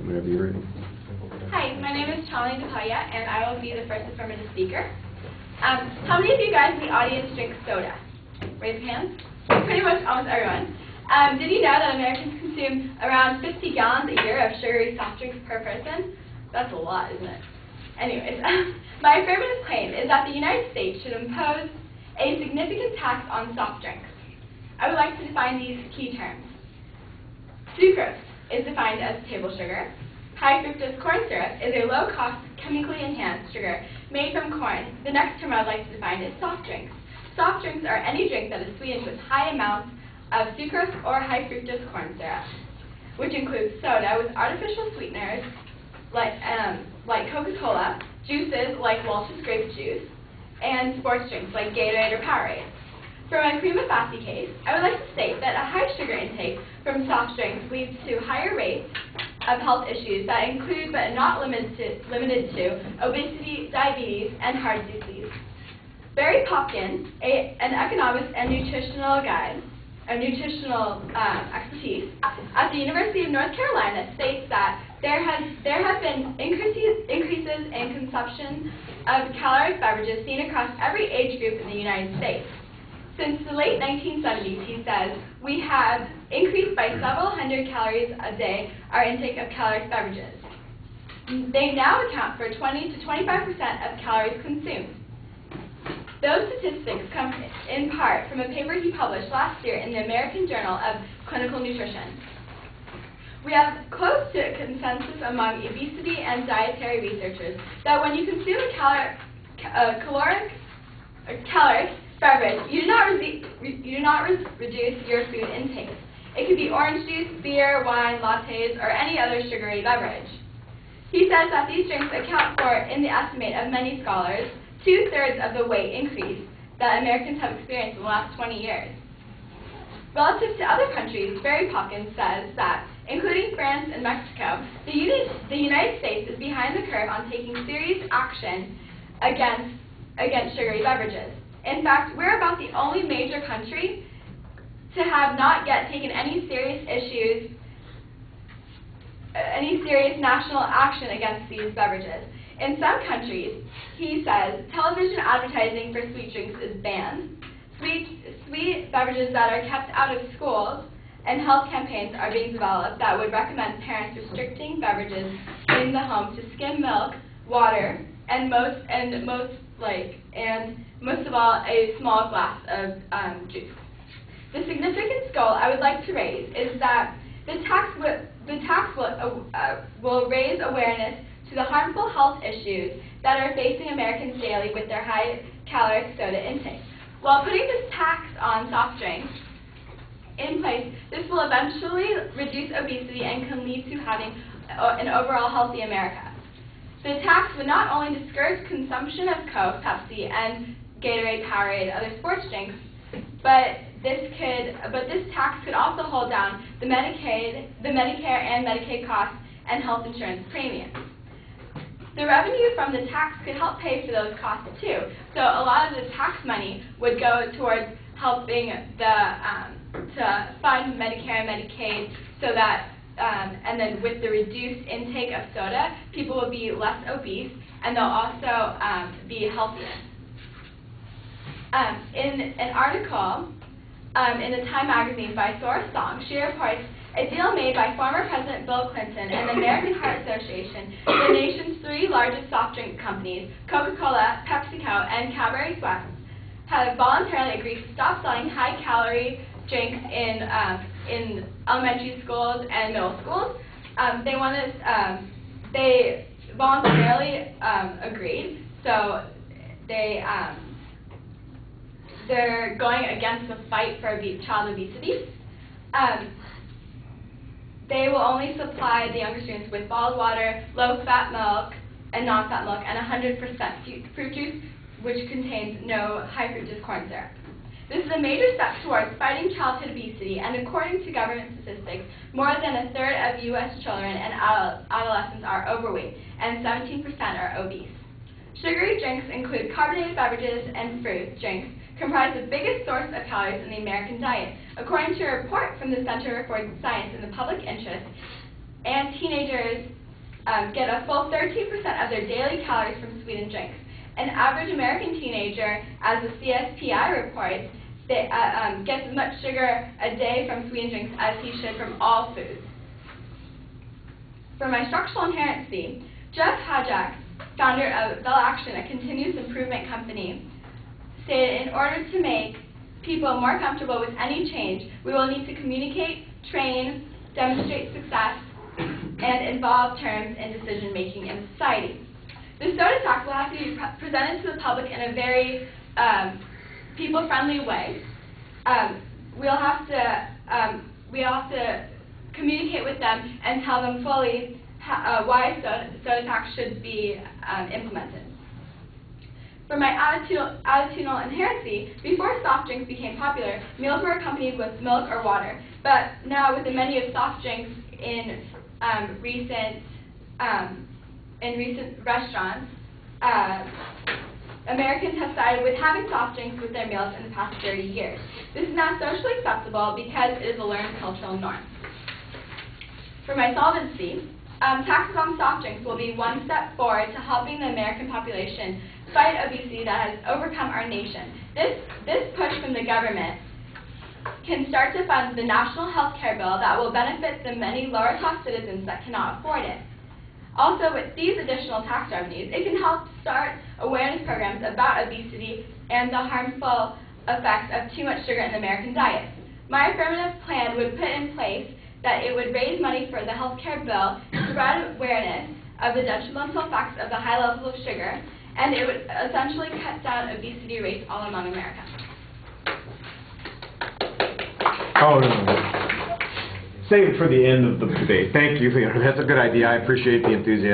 whenever you're ready. Hi, my name is Chalini Depaya, and I will be the first affirmative speaker. How many of you guys in the audience drink soda? Raise your hands. Pretty much almost everyone. Did you know that Americans consume around 50 gallons a year of sugary soft drinks per person? That's a lot, isn't it? Anyways, my affirmative claim is that the United States should impose a significant tax on soft drinks. I would like to define these key terms. Sucrose is defined as table sugar. High fructose corn syrup is a low-cost, chemically enhanced sugar made from corn. The next term I would like to define is soft drinks. Soft drinks are any drink that is sweetened with high amounts of sucrose or high fructose corn syrup, which includes soda with artificial sweeteners like Coca-Cola, juices like Welch's grape juice, and sports drinks like Gatorade or Powerade. For my prima facie case, I would like to state that a high sugar intake from soft drinks leads to higher rates of health issues that include but are not limited to obesity, diabetes, and heart disease. Barry Popkin, an economist and nutritional expertise at the University of North Carolina, states that there have been increases in consumption of caloric beverages seen across every age group in the United States. Since the late 1970s, he says, we have increased by several hundred calories a day our intake of caloric beverages. They now account for 20 to 25% of calories consumed. Those statistics come in part from a paper he published last year in the American Journal of Clinical Nutrition. We have close to a consensus among obesity and dietary researchers that when you consume a caloric beverage, you do not reduce your food intake. It could be orange juice, beer, wine, lattes, or any other sugary beverage. He says that these drinks account for, in the estimate of many scholars, 2/3 of the weight increase that Americans have experienced in the last 20 years. Relative to other countries, Barry Popkin says that, including France and Mexico, the United States is behind the curve on taking serious action against sugary beverages. In fact, we're about the only major country to have not yet taken any serious national action against these beverages. In some countries, he says, television advertising for sweet drinks is banned. Sweet beverages that are kept out of schools, and health campaigns are being developed that would recommend parents restricting beverages in the home to skim milk, water, and most of all, a small glass of juice. The significant goal I would like to raise is that the tax will raise awareness to the harmful health issues that are facing Americans daily with their high caloric soda intake. While putting this tax on soft drinks in place, this will eventually reduce obesity and can lead to having an overall healthy America. The tax would not only discourage consumption of Coke, Pepsi, and Gatorade, Powerade, other sports drinks, but this tax could also hold down the Medicare and Medicaid costs and health insurance premiums. The revenue from the tax could help pay for those costs too. So a lot of the tax money would go towards helping to fund Medicare and Medicaid, so that and then with the reduced intake of soda, people will be less obese and they'll also be healthier. In an article in the Time magazine by Source Song, she reports a deal made by former President Bill Clinton and the American Heart Association, the nation's 3 largest soft drink companies, Coca-Cola, PepsiCo, and Cadbury Schweppes, have voluntarily agreed to stop selling high-calorie drinks in elementary schools and middle schools. They voluntarily agreed, so they're going against the fight for child obesity. They will only supply the younger students with bottled water, low-fat milk, and non-fat milk, and 100% fruit juice, which contains no high fructose corn syrup. This is a major step towards fighting childhood obesity, and according to government statistics, more than 1/3 of U.S. children and adolescents are overweight, and 17% are obese. Sugary drinks include carbonated beverages and fruit drinks, comprise the biggest source of calories in the American diet. According to a report from the Center for Science in the Public Interest, and teenagers get a full 13% of their daily calories from sweetened drinks. An average American teenager, as the CSPI reports, gets as much sugar a day from sweetened drinks as he should from all foods. For my structural inherency, Jeff Hajek, founder of Bell Action, a continuous improvement company, stated, in order to make people more comfortable with any change, we will need to communicate, train, demonstrate success, and involve terms in decision-making in society. The soda tax will have to be presented to the public in a very people-friendly way. We'll have to communicate with them and tell them fully why soda tax should be implemented. For my attitudinal inherency, before soft drinks became popular, meals were accompanied with milk or water. But now, with the menu of soft drinks in recent restaurants, Americans have sided with having soft drinks with their meals in the past 30 years. This is now socially acceptable because it is a learned cultural norm. For my solvency, taxes on soft drinks will be one step forward to helping the American population fight obesity that has overcome our nation. This push from the government can start to fund the national health care bill that will benefit the many lower-class citizens that cannot afford it. Also, with these additional tax revenues, it can help start awareness programs about obesity and the harmful effects of too much sugar in the American diet. My affirmative plan would put in place that it would raise money for the health care bill to spread awareness of the detrimental effects of the high levels of sugar, and it would essentially cut down obesity rates all among America. Oh, no. Save it for the end of the debate. Thank you. That's a good idea. I appreciate the enthusiasm.